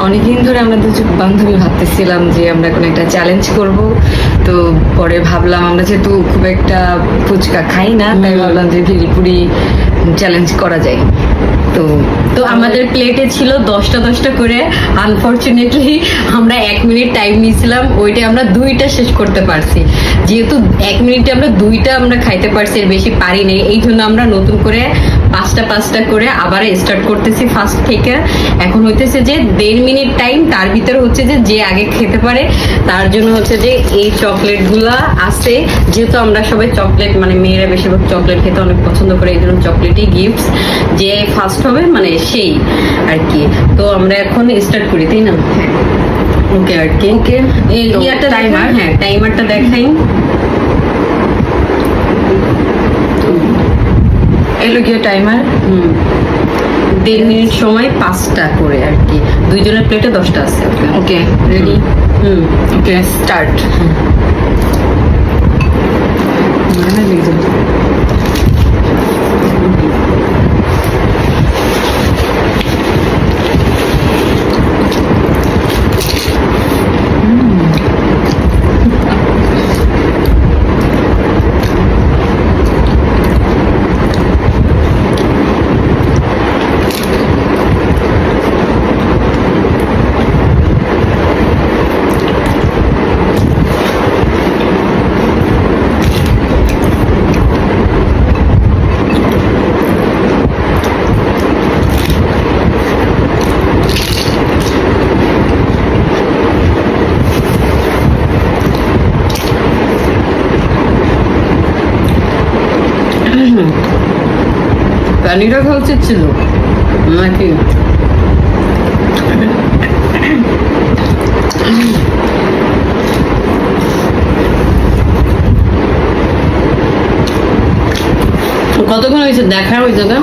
অনেকদিন ধরে আমরা দুজন বান্ধবী ভাবতেছিলাম যে আমরা কোনো একটা চ্যালেঞ্জ করব। তো পরে ভাবলাম আমরা যেহেতু খুব একটা ফুচকা খাই না, তাই ভাবলাম যে ভেলপুরি চ্যালেঞ্জ করা যায়। তো তো আমাদের প্লেটে ছিল 10টা করে। আনফরচুনেটলি আমরা 1 মিনিট টাইম নিয়েছিলাম, ওইটা আমরা 2টা শেষ করতে পারছি। যেহেতু 1 মিনিটে আমরা 2টা আমরা খাইতে পারছি, এর বেশি পারি নাই, এই জন্য আমরা নতুন করে 5টা করে আবার স্টার্ট করতেছি ফার্স্ট থেকে। এখন হইতেছে যে 1.5 মিনিট টাইম, তার ভিতরে হচ্ছে যে যে আগে খেতে পারে তার জন্য হচ্ছে যে এই চকলেটগুলা আছে। যেহেতু আমরা সবাই চকলেট, মানে মেয়েরা বেশিরভাগ চকলেট খেতে অনেক পছন্দ করে, এই জন্য চকলেটই গিফটস। যে ফার্স্ট হবে মানে সেই আর কি। তো আমরা এখন স্টার্ট করি, তাই না? ওকে আর কি। ওকে, ইয়ারটা টাইমার। হ্যাঁ, টাইমারটা দেখাই। এলো গিয়ে টাইমার। 1.5 মিনিট সময় 5টা করে আর কি। দুইজনের প্লেটে 10টা আছে। ওকে, রেডি? ওকে, স্টার্ট। পানিটা খাওয়া উচিত ছিল নাকি? কতক্ষণ হয়েছে দেখা ওই জায়গা?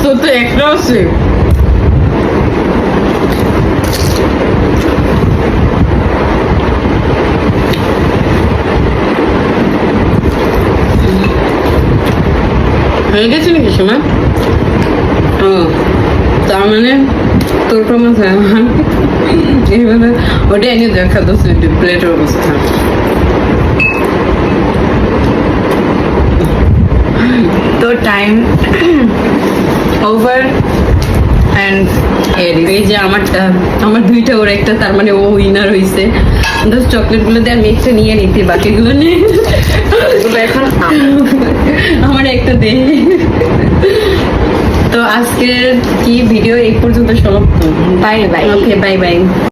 তো একটা আছে। হয়ে গেছে নাকি সময়? ও, তার মানে তোর প্রমাণ এইভাবে ওটা এনে দেখা দোষ প্লেটের অবস্থা। তো টাইম ওভার অ্যান্ড এই যে আমার 2টা ওর একটা, তার মানে ও উইনার হয়েছে। চকলেট গুলো দিয়ে আমি একটা নিয়ে নিতে, বাকিগুলো নিয়ে এখন আমার একটা দে। তো আজকের কি ভিডিও এই পর্যন্ত সমাপ্ত। Bye bye. Okay, bye by.